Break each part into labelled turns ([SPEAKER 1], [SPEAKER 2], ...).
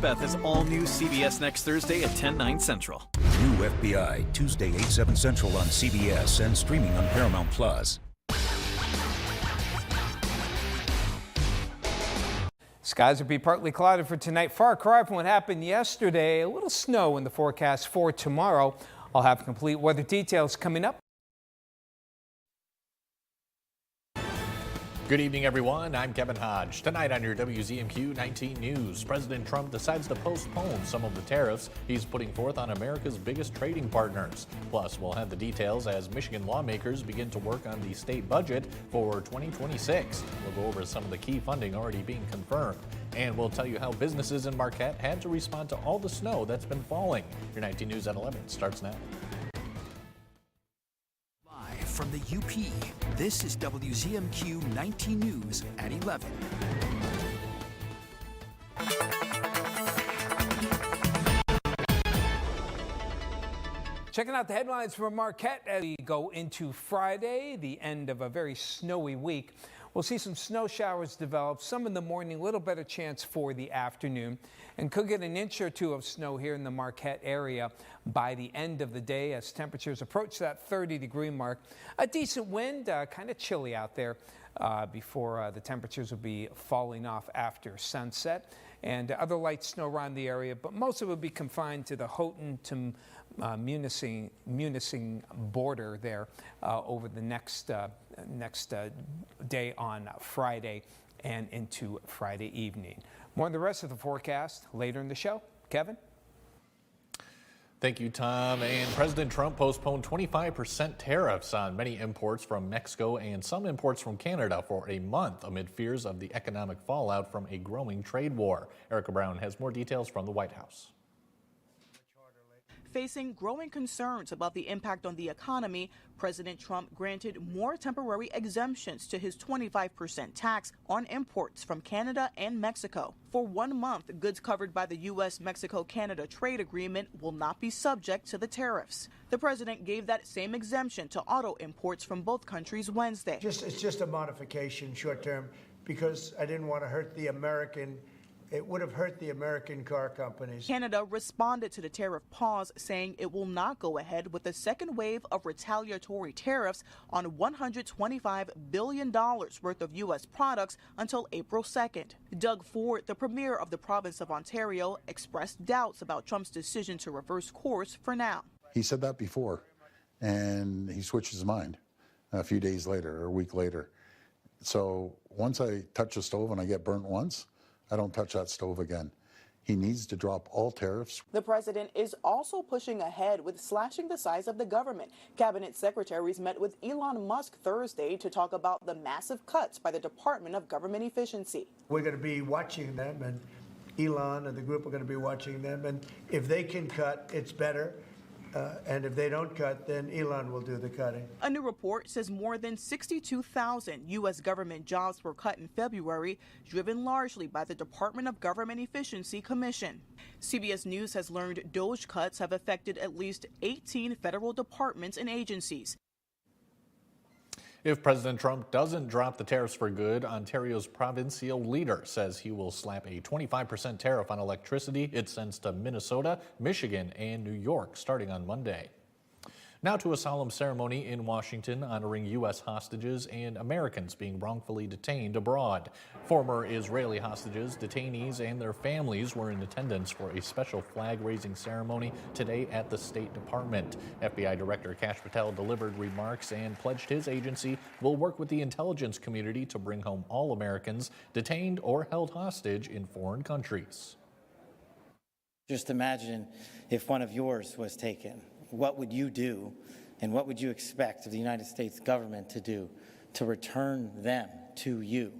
[SPEAKER 1] Beth is all new CBS next Thursday at 10/9 Central.
[SPEAKER 2] New FBI, Tuesday 8/7 Central on CBS and streaming on Paramount Plus.
[SPEAKER 3] Skies will be partly clouded for tonight. Far cry from what happened yesterday. A little snow in the forecast for tomorrow. I'll have complete weather details coming up.
[SPEAKER 4] Good evening, everyone. I'm Kevin Hodge. Tonight on your WZMQ 19 News, President Trump decides to postpone some of the tariffs he's putting forth on America's biggest trading partners. Plus, we'll have the details as Michigan lawmakers begin to work on the state budget for 2026. We'll go over some of the key funding already being confirmed. And we'll tell you how businesses in Marquette had to respond to all the snow that's been falling. Your 19 News at 11 starts now.
[SPEAKER 5] From the UP, this is WZMQ 19 News at 11.
[SPEAKER 3] Checking out the headlines from Marquette as we go into Friday, the end of a very snowy week. We'll see some snow showers develop, some in the morning, a little better chance for the afternoon, and could get an inch or two of snow here in the Marquette area by the end of the day as temperatures approach that 30-degree mark. A decent wind, kind of chilly out there before the temperatures will be falling off after sunset. And other light snow around the area, but most of it will be confined to the Houghton to Munising border there over the next day on Friday and into Friday evening. More on the rest of the forecast later in the show. Kevin?
[SPEAKER 4] Thank you, Tom. And President Trump postponed 25% tariffs on many imports from Mexico and some imports from Canada for a month amid fears of the economic fallout from a growing trade war. Erica Brown has more details from the White House.
[SPEAKER 6] Facing growing concerns about the impact on the economy, President Trump granted more temporary exemptions to his 25% tax on imports from Canada and Mexico. For 1 month, goods covered by the U.S.-Mexico-Canada trade agreement will not be subject to the tariffs. The president gave that same exemption to auto imports from both countries Wednesday.
[SPEAKER 7] It's just a modification short term because I didn't want to hurt the American. It would have hurt the American car companies.
[SPEAKER 6] Canada responded to the tariff pause, saying it will not go ahead with the second wave of retaliatory tariffs on $125 billion worth of U.S. products until April 2nd. Doug Ford, the premier of the province of Ontario, expressed doubts about Trump's decision to reverse course for now.
[SPEAKER 8] He said that before, and he switched his mind a few days later or a week later. So once I touch a stove and I get burnt once, I don't touch that stove again. He needs to drop all tariffs.
[SPEAKER 6] The president is also pushing ahead with slashing the size of the government. Cabinet secretaries met with Elon Musk Thursday to talk about the massive cuts by the Department of Government Efficiency.
[SPEAKER 7] We're going to be watching them, and Elon and the group are going to be watching them. And if they can cut, it's better. And if they don't cut, then Elon will do the cutting.
[SPEAKER 6] A new report says more than 62,000 U.S. government jobs were cut in February, driven largely by the Department of Government Efficiency Commission. CBS News has learned DOGE cuts have affected at least 18 federal departments and agencies.
[SPEAKER 4] If President Trump doesn't drop the tariffs for good, Ontario's provincial leader says he will slap a 25% tariff on electricity it sends to Minnesota, Michigan, and New York starting on Monday. Now to a solemn ceremony in Washington honoring U.S. hostages and Americans being wrongfully detained abroad. Former Israeli hostages, detainees, and their families were in attendance for a special flag-raising ceremony today at the State Department. FBI Director Kash Patel delivered remarks and pledged his agency will work with the intelligence community to bring home all Americans detained or held hostage in foreign countries.
[SPEAKER 9] Just imagine if one of yours was taken. What would you do, and what would you expect of the United States government to do to return them to you?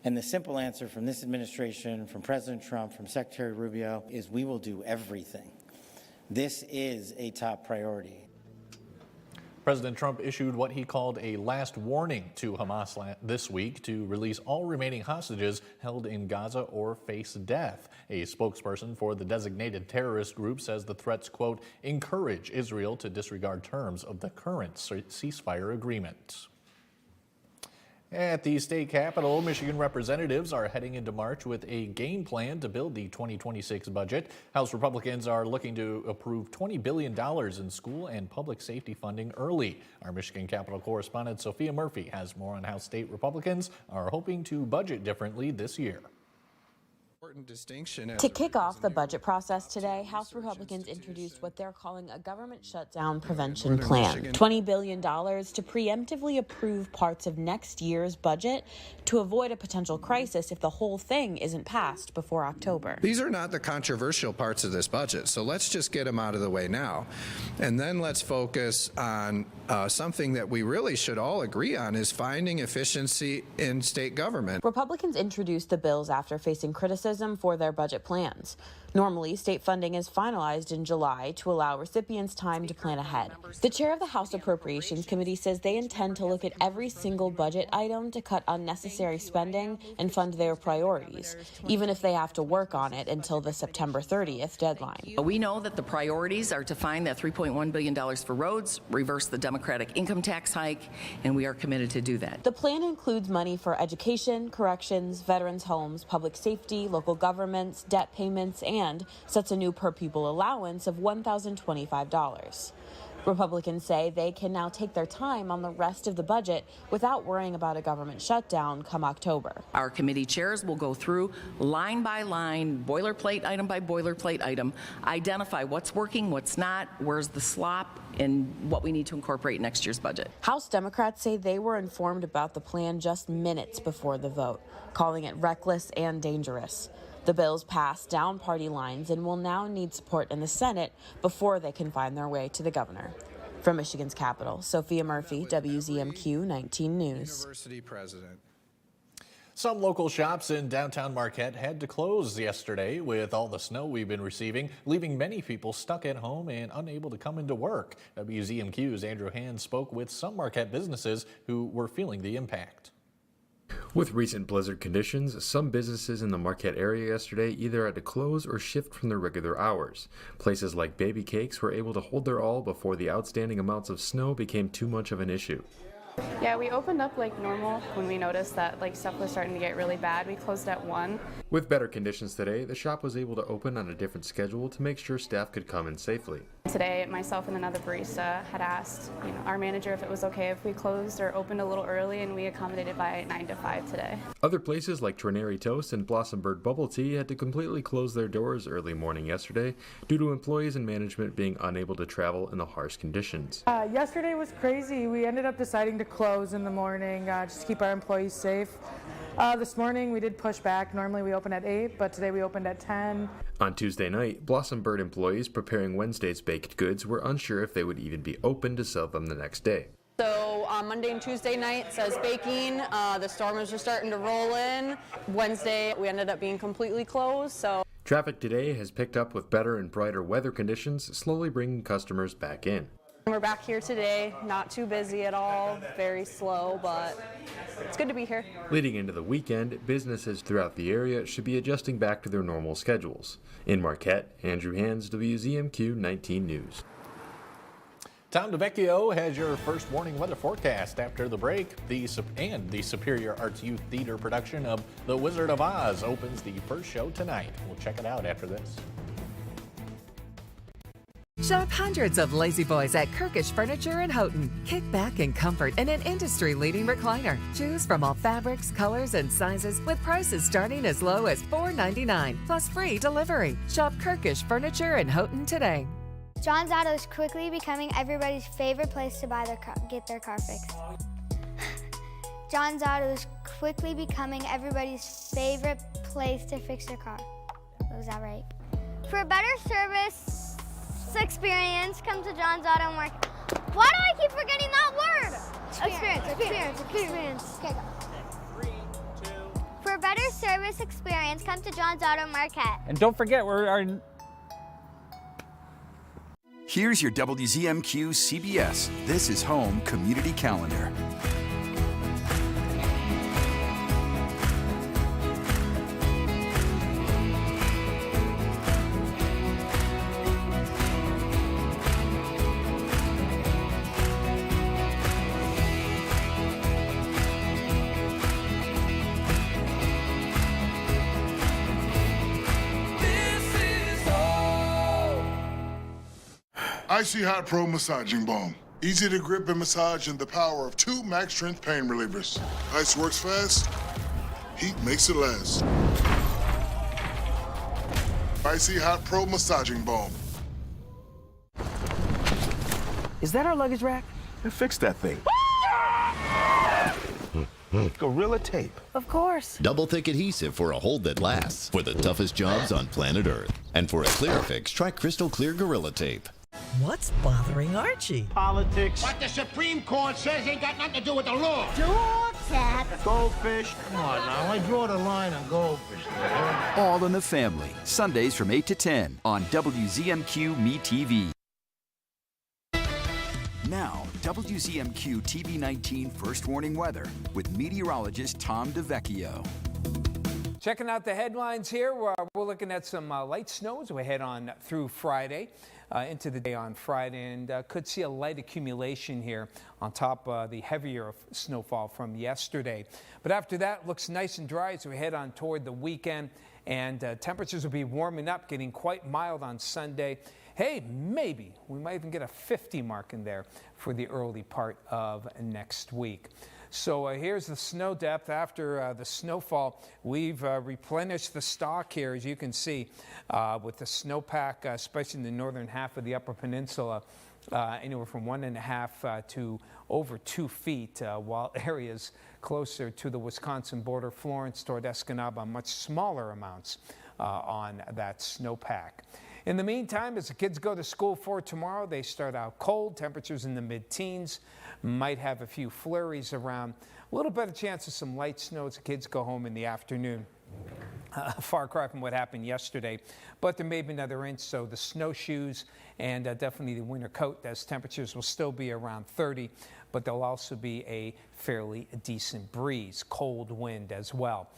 [SPEAKER 9] And the simple answer from this administration, from President Trump, from Secretary Rubio, is we will do everything. This is a top priority.
[SPEAKER 4] President Trump issued what he called a last warning to Hamas this week to release all remaining hostages held in Gaza or face death. A spokesperson for the designated terrorist group says the threats, quote, encourage Israel to disregard terms of the current ceasefire agreement. At the state capitol, Michigan representatives are heading into March with a game plan to build the 2026 budget. House Republicans are looking to approve $20 billion in school and public safety funding early. Our Michigan Capitol correspondent Sophia Murphy has more on how state Republicans are hoping to budget differently this year.
[SPEAKER 10] To kick off the budget process today, House Republicans introduced what they're calling a government shutdown prevention plan. $20 billion to preemptively approve parts of next year's budget to avoid a potential crisis if the whole thing isn't passed before October.
[SPEAKER 11] These are not the controversial parts of this budget, so let's just get them out of the way now. And then let's focus on something that we really should all agree on is finding efficiency in state government.
[SPEAKER 10] Republicans introduced the bills after facing criticism for their budget plans. Normally, state funding is finalized in July to allow recipients time to plan ahead. The chair of the House Appropriations Committee says they intend to look at every single budget item to cut unnecessary spending and fund their priorities, even if they have to work on it until the September 30th deadline.
[SPEAKER 12] We know that the priorities are to find that $3.1 billion for roads, reverse the Democratic income tax hike, and we are committed to do that.
[SPEAKER 10] The plan includes money for education, corrections, veterans' homes, public safety, local governments, debt payments, and sets a new per-pupil allowance of $1,025. Republicans say they can now take their time on the rest of the budget without worrying about a government shutdown come October.
[SPEAKER 12] Our committee chairs will go through line by line, boilerplate item by boilerplate item, identify what's working, what's not, where's the slop, and what we need to incorporate in next year's budget.
[SPEAKER 10] House Democrats say they were informed about the plan just minutes before the vote, calling it reckless and dangerous. The bills passed down party lines and will now need support in the Senate before they can find their way to the governor. From Michigan's capital, Sophia Murphy, WZMQ 19 News.
[SPEAKER 11] University president.
[SPEAKER 4] Some local shops in downtown Marquette had to close yesterday with all the snow we've been receiving, leaving many people stuck at home and unable to come into work. WZMQ's Andrew Hand spoke with some Marquette businesses who were feeling the impact.
[SPEAKER 13] With recent blizzard conditions, some businesses in the Marquette area yesterday either had to close or shift from their regular hours. Places like Baby Cakes were able to hold their all before the outstanding amounts of snow became too much of an issue.
[SPEAKER 14] Yeah, we opened up like normal when we noticed that like stuff was starting to get really bad. We closed at 1.
[SPEAKER 13] With better conditions today, the shop was able to open on a different schedule to make sure staff could come in safely.
[SPEAKER 14] Today, myself and another barista had asked, our manager if it was okay if we closed or opened a little early, and we accommodated by 9 to 5 today.
[SPEAKER 13] Other places like Trinary Toast and Blossom Bird Bubble Tea had to completely close their doors early morning yesterday due to employees and management being unable to travel in the harsh conditions.
[SPEAKER 15] Yesterday was crazy. We ended up deciding to close in the morning just to keep our employees safe. This morning we did push back. Normally we open at 8, but today we opened at 10.
[SPEAKER 13] On Tuesday night, Blossom Bird employees preparing Wednesday's baked goods were unsure if they would even be open to sell them the next day.
[SPEAKER 16] So on Monday and Tuesday night says baking. The storm was just starting to roll in. Wednesday we ended up being completely closed. So
[SPEAKER 13] traffic today has picked up with better and brighter weather conditions, slowly bringing customers back in.
[SPEAKER 16] we're back here today, not too busy at all, very slow, but it's good to be here.
[SPEAKER 13] Leading into the weekend, businesses throughout the area should be adjusting back to their normal schedules. In Marquette, Andrew Hands, WZMQ 19 News.
[SPEAKER 4] Tom DeVecchio has your first morning weather forecast after the break. The Superior Arts Youth Theater production of The Wizard of Oz opens the first show tonight. We'll check it out after this.
[SPEAKER 17] Shop hundreds of lazy boys at Kirkish Furniture in Houghton. Kick back in comfort in an industry-leading recliner. Choose from all fabrics, colors, and sizes with prices starting as low as $4.99 plus free delivery. Shop Kirkish Furniture in Houghton today.
[SPEAKER 18] John's Auto is quickly becoming everybody's favorite place to buy get their car fixed. John's Auto is quickly becoming everybody's favorite place to fix their car. Was that right? For a better service experience, come to John's Auto Market. Why do I keep forgetting that word? Experience. Okay, go. 3, 2. For a better service experience, come to John's Auto Market.
[SPEAKER 19] And don't forget,
[SPEAKER 5] Here's your WZMQ CBS This is Home Community Calendar.
[SPEAKER 19] Icy Hot Pro Massaging Balm. Easy to grip and massage and the power of 2 max strength pain relievers. Ice works fast, heat makes it last. Icy Hot Pro Massaging Balm.
[SPEAKER 20] Is that our luggage rack?
[SPEAKER 21] Fix that thing. Gorilla Tape.
[SPEAKER 20] Of course.
[SPEAKER 22] Double thick adhesive for a hold that lasts. For the toughest jobs on planet Earth. And for a clear fix, try Crystal Clear Gorilla Tape.
[SPEAKER 23] What's bothering Archie?
[SPEAKER 21] Politics.
[SPEAKER 24] What the Supreme Court says ain't got nothing to do with the law.
[SPEAKER 23] Dog tax.
[SPEAKER 21] Goldfish.
[SPEAKER 24] Come on now, I draw the line on goldfish.
[SPEAKER 5] All in the Family, Sundays from 8 to 10 on WZMQ MeTV. Now, WZMQ TV19 First Warning Weather with meteorologist Tom DeVecchio.
[SPEAKER 3] Checking out the headlines here, we're looking at some light snow as we head on through Friday, into the day on Friday, and could see a light accumulation here on top of the heavier snowfall from yesterday. But after that, looks nice and dry as we head on toward the weekend, and temperatures will be warming up, getting quite mild on Sunday. Hey, maybe we might even get a 50 mark in there for the early part of next week. So here's the snow depth after the snowfall. We've replenished the stock here, as you can see, with the snowpack, especially in the northern half of the Upper Peninsula, anywhere from 1.5 to over 2 feet, while areas closer to the Wisconsin border, Florence toward Escanaba, much smaller amounts on that snowpack. In the meantime, as the kids go to school for tomorrow, they start out cold, temperatures in the mid-teens, might have a few flurries around, a little better chance of some light snow as the kids go home in the afternoon. Far cry from what happened yesterday, but there may be another inch, so the snowshoes and definitely the winter coat, as temperatures will still be around 30, but there'll also be a fairly decent breeze, cold wind as well.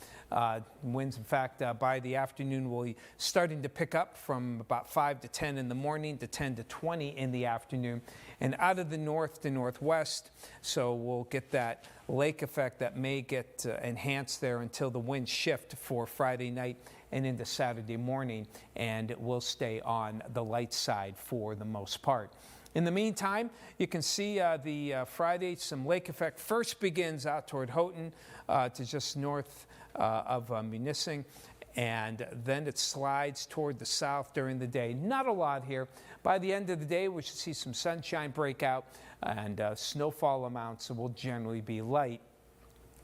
[SPEAKER 3] Winds, in fact, by the afternoon will be starting to pick up from about 5 to 10 in the morning to 10 to 20 in the afternoon, and out of the north to northwest, so we'll get that lake effect that may get enhanced there until the winds shift for Friday night and into Saturday morning, and it will stay on the light side for the most part. In the meantime, you can see the Friday, some lake effect first begins out toward Houghton to just north of Munising, and then it slides toward the south during the day. Not a lot here. By the end of the day, we should see some sunshine break out, and snowfall amounts will generally be light.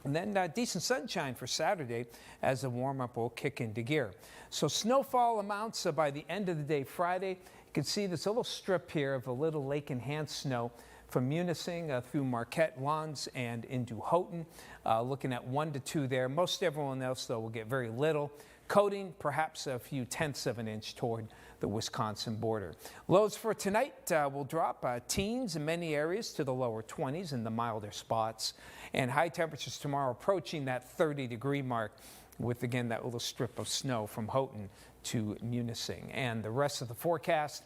[SPEAKER 3] And then decent sunshine for Saturday as the warm-up will kick into gear. So snowfall amounts by the end of the day Friday. You can see this little strip here of a little lake-enhanced snow from Munising through Marquette, Lawns, and into Houghton. Looking at 1 to 2 there. Most everyone else, though, will get very little. Coating, perhaps a few tenths of an inch toward the Wisconsin border. Lows for tonight will drop teens in many areas to the lower 20s in the milder spots. And high temperatures tomorrow approaching that 30-degree mark with, again, that little strip of snow from Houghton to Munising. And the rest of the forecast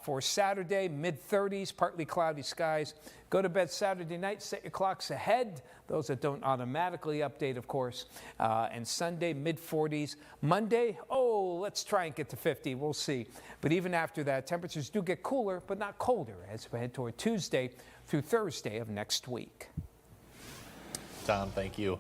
[SPEAKER 3] for Saturday, mid-30s, partly cloudy skies. Go to bed Saturday night, set your clocks ahead, those that don't automatically update, of course. And Sunday, mid-40s. Monday, let's try and get to 50. We'll see. But even after that, temperatures do get cooler, but not colder as we head toward Tuesday through Thursday of next week.
[SPEAKER 4] Tom, thank you.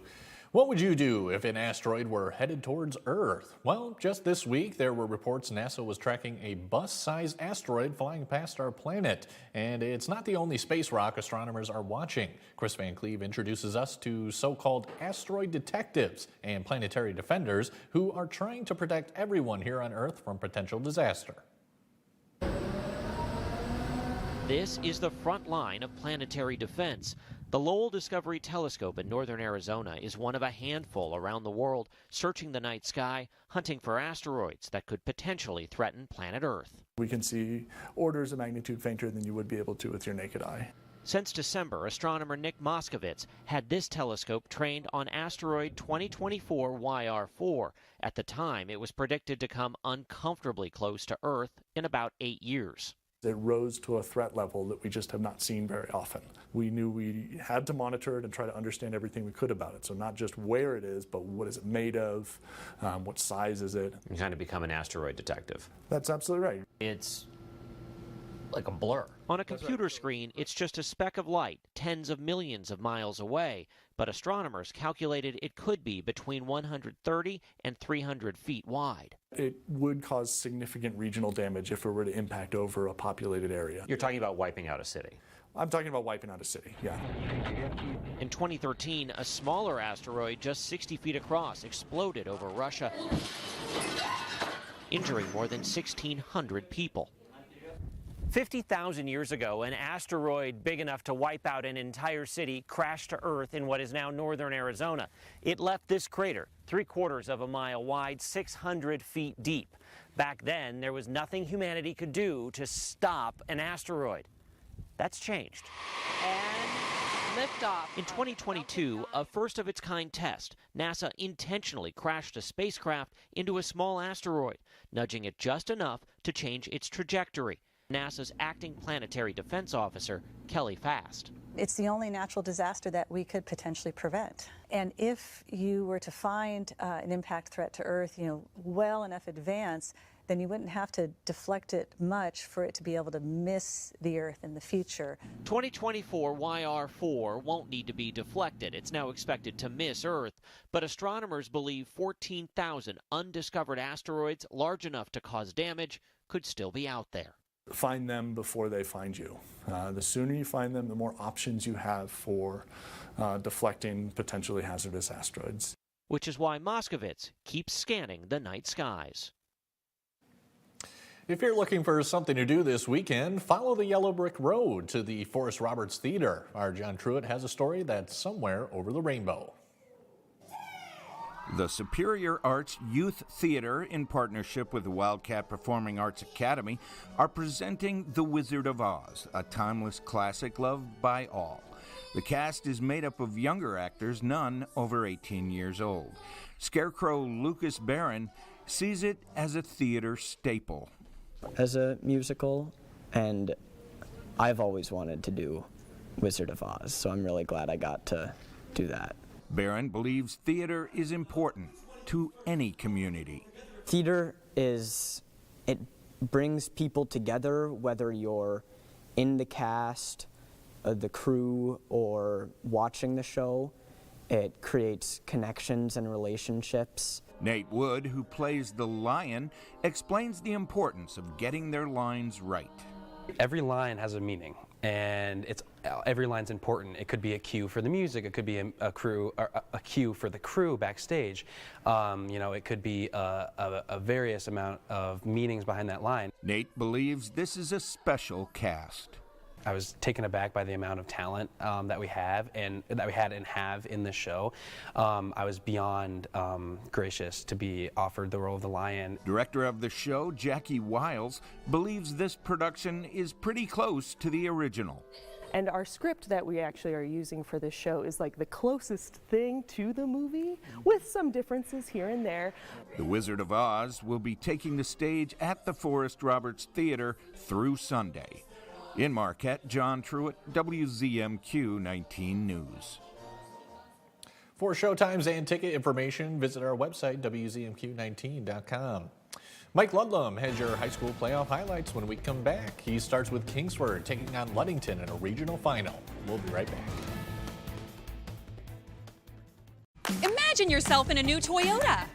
[SPEAKER 4] What would you do if an asteroid were headed towards Earth? Well, just this week, there were reports NASA was tracking a bus-sized asteroid flying past our planet. And it's not the only space rock astronomers are watching. Chris Van Cleve introduces us to so-called asteroid detectives and planetary defenders who are trying to protect everyone here on Earth from potential disaster.
[SPEAKER 25] This is the front line of planetary defense. The Lowell Discovery Telescope in northern Arizona is one of a handful around the world searching the night sky, hunting for asteroids that could potentially threaten planet Earth.
[SPEAKER 26] We can see orders of magnitude fainter than you would be able to with your naked eye.
[SPEAKER 25] Since December, astronomer Nick Moskovitz had this telescope trained on asteroid 2024 YR4. At the time, it was predicted to come uncomfortably close to Earth in about 8 years.
[SPEAKER 26] It rose to a threat level that we just have not seen very often. We knew we had to monitor it and try to understand everything we could about it. So not just where it is, but what is it made of, what size is it.
[SPEAKER 27] You kind of become an asteroid detective.
[SPEAKER 26] That's absolutely right.
[SPEAKER 27] It's
[SPEAKER 1] like a blur.
[SPEAKER 25] On a computer screen, it's just a speck of light, tens of millions of miles away. But astronomers calculated it could be between 130 and 300 feet wide.
[SPEAKER 26] It would cause significant regional damage if it were to impact over a populated area.
[SPEAKER 1] You're talking about wiping out a city.
[SPEAKER 26] I'm talking about wiping out a city, yeah.
[SPEAKER 25] In 2013, a smaller asteroid just 60 feet across exploded over Russia, injuring more than 1,600 people.
[SPEAKER 2] 50,000 years ago, an asteroid big enough to wipe out an entire city crashed to Earth in what is now northern Arizona. It left this crater, 3/4 of a mile wide, 600 feet deep. Back then, there was nothing humanity could do to stop an asteroid. That's changed.
[SPEAKER 6] And liftoff.
[SPEAKER 25] In 2022, a first-of-its-kind test, NASA intentionally crashed a spacecraft into a small asteroid, nudging it just enough to change its trajectory. NASA's acting planetary defense officer, Kelly Fast.
[SPEAKER 7] It's the only natural disaster that we could potentially prevent. And if you were to find an impact threat to Earth, well enough advance, then you wouldn't have to deflect it much for it to be able to miss the Earth in the future.
[SPEAKER 25] 2024 YR4 won't need to be deflected. It's now expected to miss Earth, but astronomers believe 14,000 undiscovered asteroids large enough to cause damage could still be out there.
[SPEAKER 26] Find them before they find you. The sooner you find them, the more options you have for deflecting potentially hazardous asteroids.
[SPEAKER 25] Which is why Moskovitz keeps scanning the night skies.
[SPEAKER 4] If you're looking for something to do this weekend, follow the Yellow Brick Road to the Forrest Roberts Theater. Our John Truitt has a story that's somewhere over the rainbow.
[SPEAKER 8] The Superior Arts Youth Theater, in partnership with the Wildcat Performing Arts Academy, are presenting The Wizard of Oz, a timeless classic loved by all. The cast is made up of younger actors, none over 18 years old. Scarecrow Lucas Barron sees it as a theater staple.
[SPEAKER 9] As a musical, and I've always wanted to do Wizard of Oz, so I'm really glad I got to do that.
[SPEAKER 8] Barron believes theater is important to any community.
[SPEAKER 9] Theater it brings people together, whether you're in the cast, the crew, or watching the show. It creates connections and relationships.
[SPEAKER 8] Nate Wood, who plays the lion, explains the importance of getting their lines right.
[SPEAKER 27] Every line has a meaning, and every line's important. It could be a cue for the music. It could be a cue for the crew backstage. It could be a various amount of meanings behind that line.
[SPEAKER 8] Nate believes this is a special cast.
[SPEAKER 27] I was taken aback by the amount of talent that we have and that we had and have in this show. I was beyond gracious to be offered the role of the lion.
[SPEAKER 8] Director of the show, Jackie Wiles, believes this production is pretty close to the original.
[SPEAKER 28] And our script that we actually are using for this show is like the closest thing to the movie, with some differences here and there.
[SPEAKER 8] The Wizard of Oz will be taking the stage at the Forrest Roberts Theater through Sunday. In Marquette, John Truitt, WZMQ 19 News.
[SPEAKER 4] For showtimes and ticket information, visit our website, WZMQ19.com. Mike Ludlam has your high school playoff highlights when we come back. He starts with Kingsford taking on Ludington in a regional final. We'll be right back.
[SPEAKER 29] Imagine yourself in a new Toyota.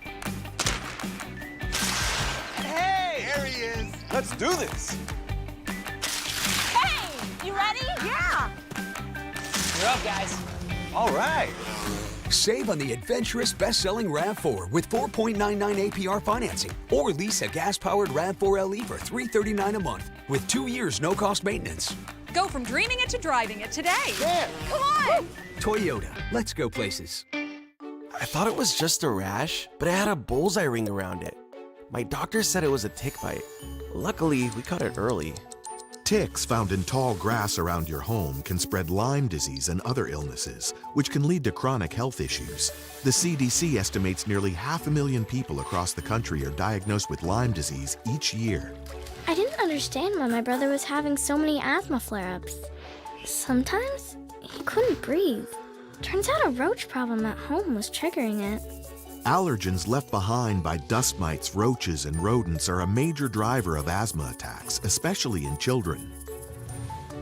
[SPEAKER 30] Hey, there he is. Let's do this.
[SPEAKER 29] You ready? Yeah!
[SPEAKER 30] You're up, guys. All right.
[SPEAKER 31] Save on the adventurous best-selling RAV4 with 4.99 APR financing, or lease a gas-powered RAV4 LE for $339 a month with 2 years no-cost maintenance.
[SPEAKER 29] Go from dreaming it to driving it today.
[SPEAKER 30] Yeah.
[SPEAKER 29] Come on!
[SPEAKER 31] Toyota, let's go places.
[SPEAKER 32] I thought it was just a rash, but it had a bullseye ring around it. My doctor said it was a tick bite. Luckily, we caught it early.
[SPEAKER 33] Ticks found in tall grass around your home can spread Lyme disease and other illnesses, which can lead to chronic health issues. The CDC estimates nearly 500,000 people across the country are diagnosed with Lyme disease each year.
[SPEAKER 18] I didn't understand why my brother was having so many asthma flare-ups. Sometimes he couldn't breathe. Turns out a roach problem at home was triggering it.
[SPEAKER 33] Allergens left behind by dust mites, roaches, and rodents are a major driver of asthma attacks, especially in children.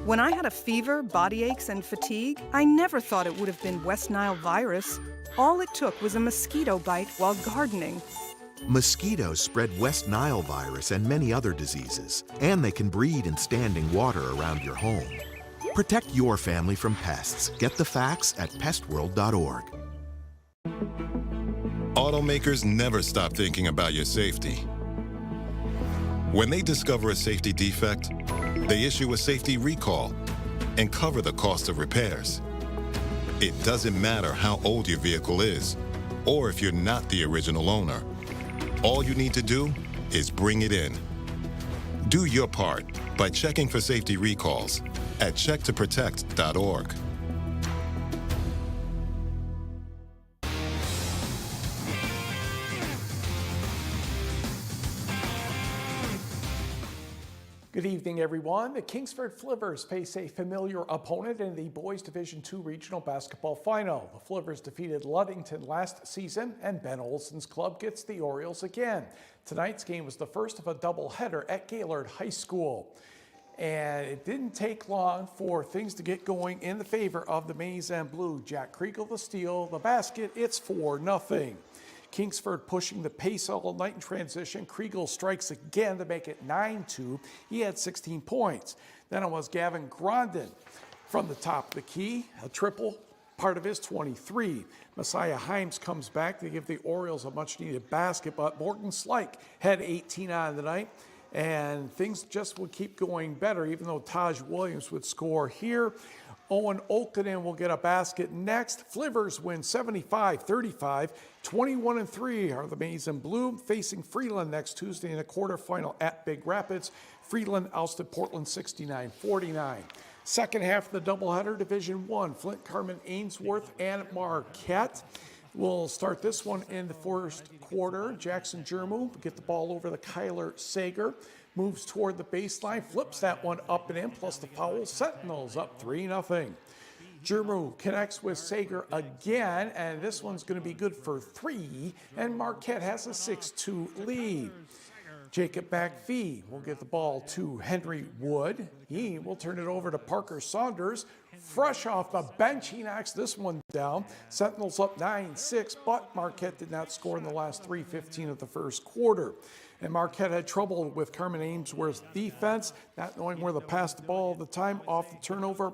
[SPEAKER 1] When I had a fever, body aches, and fatigue, I never thought it would have been West Nile virus. All it took was a mosquito bite while gardening.
[SPEAKER 33] Mosquitoes spread West Nile virus and many other diseases, and they can breed in standing water around your home. Protect your family from pests. Get the facts at pestworld.org.
[SPEAKER 10] Automakers never stop thinking about your safety. When they discover a safety defect, they issue a safety recall and cover the cost of repairs. It doesn't matter how old your vehicle is or if you're not the original owner. All you need to do is bring it in. Do your part by checking for safety recalls at checktoprotect.org.
[SPEAKER 11] Good evening, everyone. The Kingsford Flivvers face a familiar opponent in the Boys Division II Regional Basketball Final. The Flivvers defeated Ludington last season, and Ben Olson's club gets the Orioles again. Tonight's game was the first of a doubleheader at Gaylord High School. And it didn't take long for things to get going in the favor of the Maize and Blue. Jack Kriegel the steal, the basket, it's 4-0. Kingsford pushing the pace all night in transition. Kriegel strikes again to make it 9-2. He had 16 points. Then it was Gavin Grondin from the top of the key, a triple, part of his 23. Messiah Himes comes back to give the Orioles a much-needed basket, but Morgan Slike had 18 on the night, and things just would keep going better, even though Taj Williams would score here. Owen Olkinen will get a basket next. Flivvers win 75-35. 21-3 are the Maize and Blue, facing Freeland next Tuesday in a quarterfinal at Big Rapids. Freeland ousted Portland 69-49. Second half of the doubleheader, Division I, Flint, Carman, Ainsworth, and Marquette. We'll start this one in the first quarter. Jackson Jermu will get the ball over to Kyler Sager. Moves toward the baseline, flips that one up and in, plus the foul. Sentinels up 3-0. Jermu connects with Sager again, and this one's going to be good for 3, and Marquette has a 6-2 lead. Jacob McPhee will get the ball to Henry Wood. He will turn it over to Parker Saunders. Fresh off the bench, he knocks this one down. Sentinels up 9-6, but Marquette did not score in the last 3:15 of the first quarter. And Marquette had trouble with Carman Ainsworth's defense, not knowing where to pass the ball all the time. Off the turnover,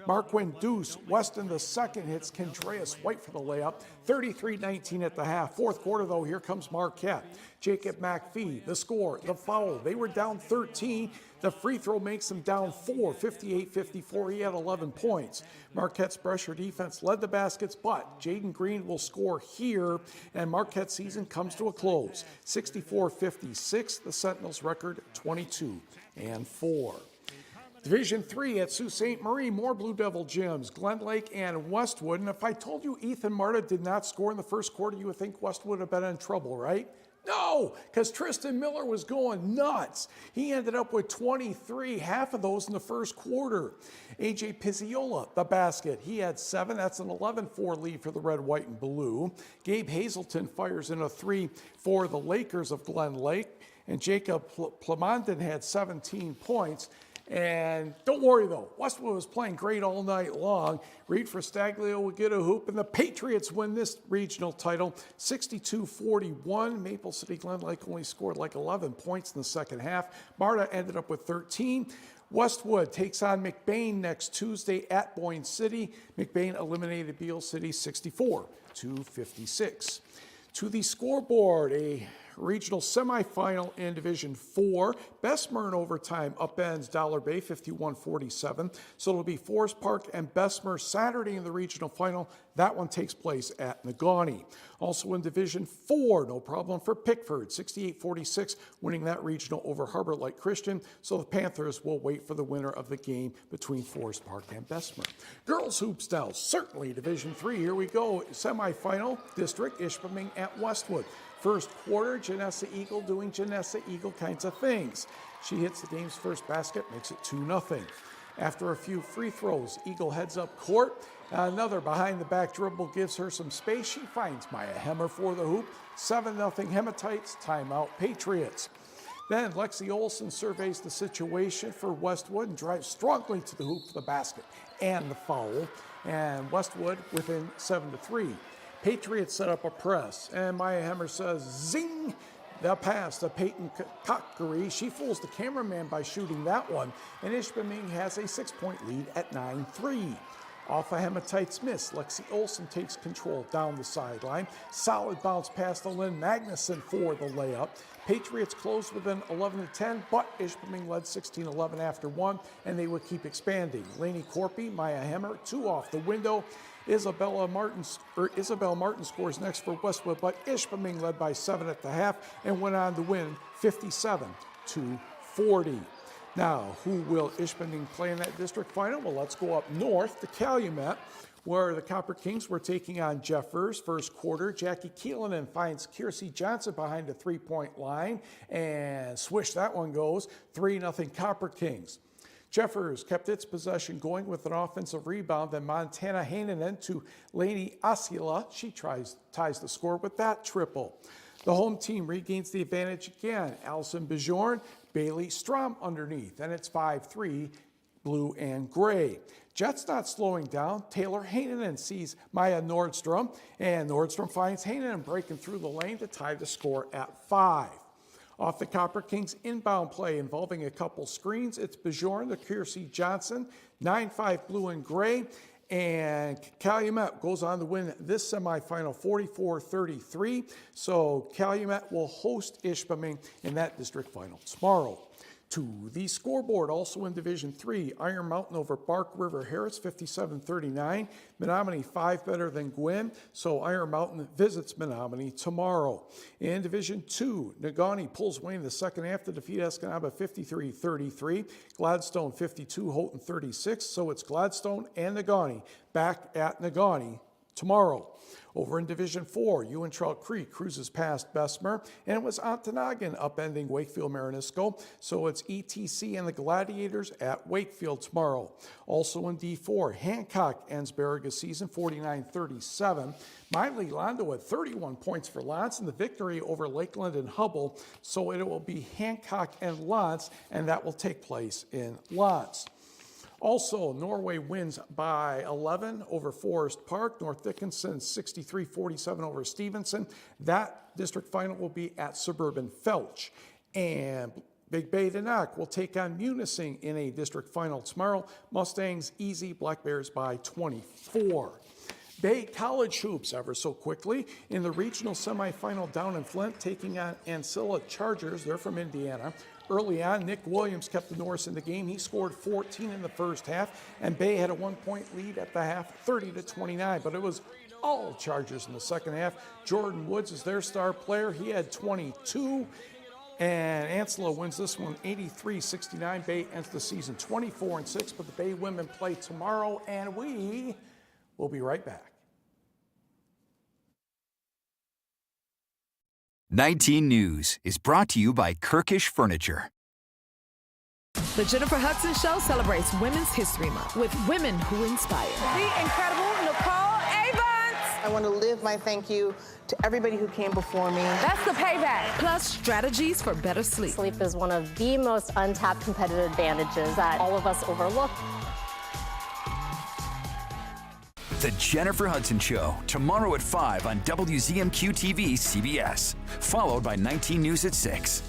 [SPEAKER 11] Marquin Deuce Weston the second hits Kendreas White for the layup. 33-19 at the half. Fourth quarter, though, here comes Marquette. Jacob McPhee, the score, the foul. They were down 13. The free throw makes them down 4, 58-54. He had 11 points. Marquette's pressure defense led the baskets, but Jaden Green will score here, and Marquette's season comes to a close. 64-56, the Sentinels record 22-4. Division III at Sault Ste. Marie, more Blue Devil gyms, Glen Lake and Westwood. And if I told you Ethan Marta did not score in the first quarter, you would think Westwood would have been in trouble, right? No, because Tristan Miller was going nuts. He ended up with 23, half of those in the first quarter. AJ Pizziola, the basket. He had 7. That's an 11-4 lead for the red, white, and blue. Gabe Hazelton fires in a 3 for the Lakers of Glen Lake. And Jacob Plamondon had 17 points. And don't worry, though. Westwood was playing great all night long. Reed Frastaglio will get a hoop, and the Patriots win this regional title 62-41. Maple City Glen Lake only scored like 11 points in the second half. Marta ended up with 13. Westwood takes on McBain next Tuesday at Boyne City. McBain eliminated Beale City 64-56. To the scoreboard, a regional semifinal in Division 4. Bessemer in overtime upends Dollar Bay 51-47. So it'll be Forest Park and Bessemer Saturday in the regional final. That one takes place at Negaunee. Also in Division 4, no problem for Pickford, 68-46, winning that regional over Harbor Light Christian. So the Panthers will wait for the winner of the game between Forest Park and Bessemer. Girls hoops now, certainly Division 3. Here we go, semifinal district, Ishpeming at Westwood. First quarter, Janessa Eagle doing Janessa Eagle kinds of things. She hits the game's first basket, makes it 2-0. After a few free throws, Eagle heads up court. Another behind-the-back dribble gives her some space. She finds Maya Hemmer for the hoop. 7-0 Hematites, timeout Patriots. Then Lexi Olson surveys the situation for Westwood and drives strongly to the hoop for the basket and the foul. And Westwood within 7-3. Patriots set up a press, and Maya Hemmer says, zing! The pass to Peyton Cockgery. She fools the cameraman by shooting that one, and Ishpeming has a 6-point lead at 9-3. Off a hematite's miss, Lexi Olson takes control down the sideline. Solid bounce pass to Lynn Magnuson for the layup. Patriots closed within 11-10, but Ishpeming led 16-11 after one, and they would keep expanding. Lainey Corpy, Maya Hemmer, 2 off the window. Isabel Martin scores next for Westwood, but Ishpeming led by 7 at the half and went on to win 57-40. Now, who will Ishpeming play in that district final? Well, let's go up north to Calumet, where the Copper Kings were taking on Jeffers. First quarter, Jackie Keelan finds Kiersey Johnson behind the 3-point line, and swish, that one goes. 3-0 Copper Kings. Jeffers kept its possession going with an offensive rebound, then Montana Hainanen to Lainey Osceola. She ties the score with that triple. The home team regains the advantage again. Allison Bajorn, Bailey Strom underneath, and it's 5-3, blue and gray. Jets not slowing down. Taylor Hainanen sees Maya Nordstrom, and Nordstrom finds Hainanen breaking through the lane to tie the score at 5. Off the Copper Kings inbound play involving a couple screens, it's Bajorn to Kiersey Johnson, 9-5 blue and gray, and Calumet goes on to win this semifinal 44-33. So Calumet will host Ishpeming in that district final tomorrow. To the scoreboard, also in Division 3, Iron Mountain over Bark River Harris, 57-39. Menominee 5 better than Gwin, so Iron Mountain visits Menominee tomorrow. In Division 2, Negaunee pulls away in the second half to defeat Escanaba 53-33. Gladstone 52, Houghton 36, so it's Gladstone and Negaunee back at Negaunee tomorrow. Over in Division 4, Trout Creek cruises past Bessemer, and it was Ontonagon upending Wakefield Marinisco, so it's ETC and the Gladiators at Wakefield tomorrow. Also in D4, Hancock ends Baraga season 49-37. Miley Londo had 31 points for Lance in the victory over Lakeland and Hubble, so it will be Hancock and Lance, and that will take place in Lance. Also, Norway wins by 11 over Forest Park. North Dickinson 63-47 over Stevenson. That district final will be at Suburban Felch. And Big Bay Denac will take on Munising in a district final tomorrow. Mustangs easy, Black Bears by 24. Bay College hoops ever so quickly in the regional semifinal down in Flint, taking on Ancilla Chargers. They're from Indiana. Early on, Nick Williams kept the Norse in the game. He scored 14 in the first half, and Bay had a 1-point lead at the half, 30-29. But it was all Chargers in the second half. Jordan Woods is their star player. He had 22. And Ancilla wins this one 83-69. Bay ends the season 24-6. But the Bay women play tomorrow, and we will be right back.
[SPEAKER 5] 19 News is brought to you by Kirkish Furniture.
[SPEAKER 12] The Jennifer Hudson Show celebrates Women's History Month with women who inspire.
[SPEAKER 13] The incredible Nicole Avants. I want to live my thank you to everybody who came before me.
[SPEAKER 12] That's the payback. Plus strategies for better sleep.
[SPEAKER 14] Sleep is one of the most untapped competitive advantages that all of us overlook.
[SPEAKER 5] The Jennifer Hudson Show, tomorrow at 5 on WZMQ TV CBS, followed by 19 News at 6.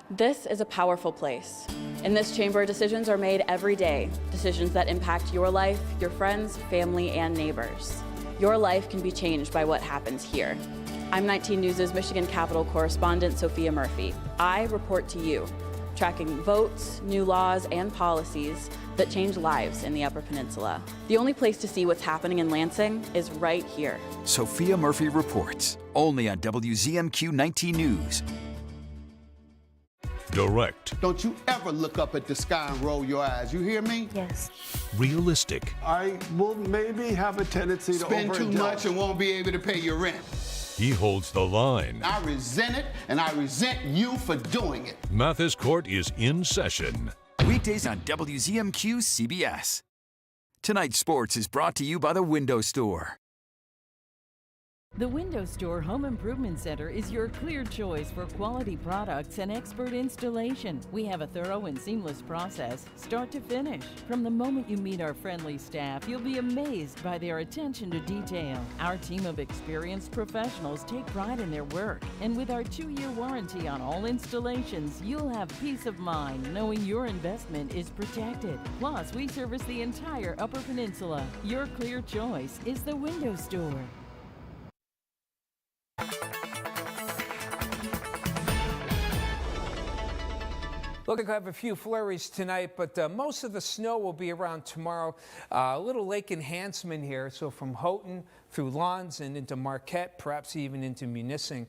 [SPEAKER 15] This is a powerful place. In this chamber, decisions are made every day, decisions that impact your life, your friends, family, and neighbors. Your life can be changed by what happens here. I'm 19 News' Michigan Capitol correspondent Sophia Murphy. I report to you, tracking votes, new laws, and policies that change lives in the Upper Peninsula. The only place to see what's happening in Lansing is right here.
[SPEAKER 5] Sophia Murphy reports, only on WZMQ 19 News.
[SPEAKER 16] Direct.
[SPEAKER 17] Don't you ever look up at the sky and roll your eyes. You hear me?
[SPEAKER 15] Yes.
[SPEAKER 16] Realistic.
[SPEAKER 17] I will maybe have a tendency to spend too much and won't be able to pay your rent.
[SPEAKER 16] He holds the line.
[SPEAKER 17] I resent it, and I resent you for doing it.
[SPEAKER 16] Mathis Court is in session.
[SPEAKER 5] Weekdays on WZMQ CBS. Tonight's sports is brought to you by the Window Store.
[SPEAKER 2] The Window Store Home Improvement Center is your clear choice for quality products and expert installation. We have a thorough and seamless process, start to finish. From the moment you meet our friendly staff, you'll be amazed by their attention to detail. Our team of experienced professionals take pride in their work, and with our 2-year warranty on all installations, you'll have peace of mind knowing your investment is protected. Plus, we service the entire Upper Peninsula. Your clear choice is the Window Store.
[SPEAKER 3] Look, I have a few flurries tonight, but most of the snow will be around tomorrow. A little lake enhancement here, so from Houghton through Lawns and into Marquette, perhaps even into Munising.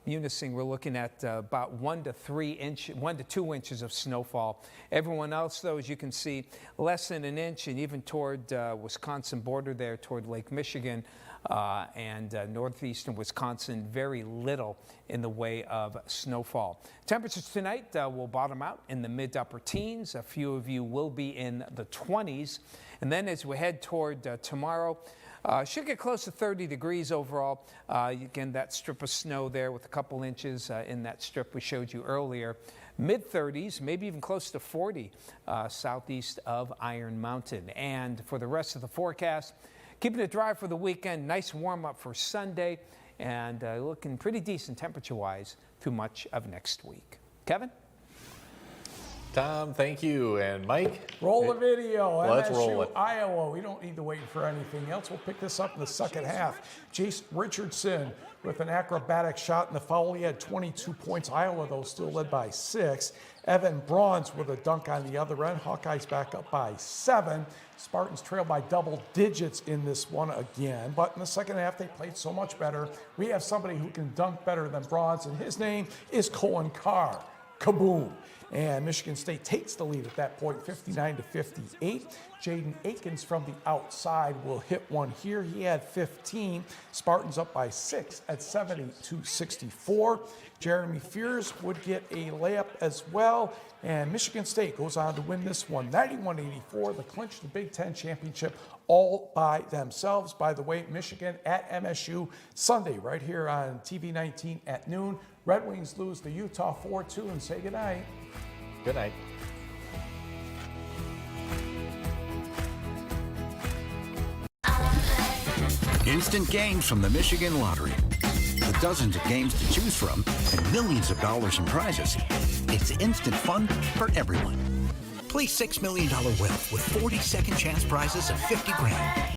[SPEAKER 3] We're looking at about 1 to 2 inches of snowfall. Everyone else, though, as you can see, less than an inch, and even toward Wisconsin border there, toward Lake Michigan and northeastern Wisconsin, very little in the way of snowfall. Temperatures tonight will bottom out in the mid to upper teens. A few of you will be in the 20s. And then as we head toward tomorrow, should get close to 30 degrees overall. Again, that strip of snow there with a couple inches in that strip we showed you earlier. Mid-30s, maybe even close to 40 southeast of Iron Mountain. And for the rest of the forecast, keeping it dry for the weekend, nice warm up for Sunday, and looking pretty decent temperature-wise through much of next week. Kevin?
[SPEAKER 4] Tom, thank you. And Mike?
[SPEAKER 11] Roll the video.
[SPEAKER 4] Let's
[SPEAKER 11] MSU,
[SPEAKER 4] roll it.
[SPEAKER 11] Iowa. We don't need to wait for anything else. We'll pick this up in the second half. Jace Richardson with an acrobatic shot in the foul. He had 22 points. Iowa, though, still led by 6. Evan Bronze with a dunk on the other end. Hawkeyes back up by 7. Spartans trail by double digits in this one again. But in the second half, they played so much better. We have somebody who can dunk better than Bronze, and his name is Cohen Carr. Kaboom. And Michigan State takes the lead at that point, 59-58. Jaden Akins from the outside will hit one here. He had 15. Spartans up by 6 at 70-64. Jeremy Fears would get a layup as well. And Michigan State goes on to win this one, 91-84, to clinch the Big Ten championship all by themselves. By the way, Michigan at MSU Sunday, right here on TV 19 at noon. Red Wings lose to Utah 4-2 and say goodnight.
[SPEAKER 4] Good night.
[SPEAKER 6] Instant games from the Michigan Lottery. With dozens of games to choose from and millions of dollars in prizes, it's instant fun for everyone. Play $6 million Wealth with 40 second chance prizes of $50 grand.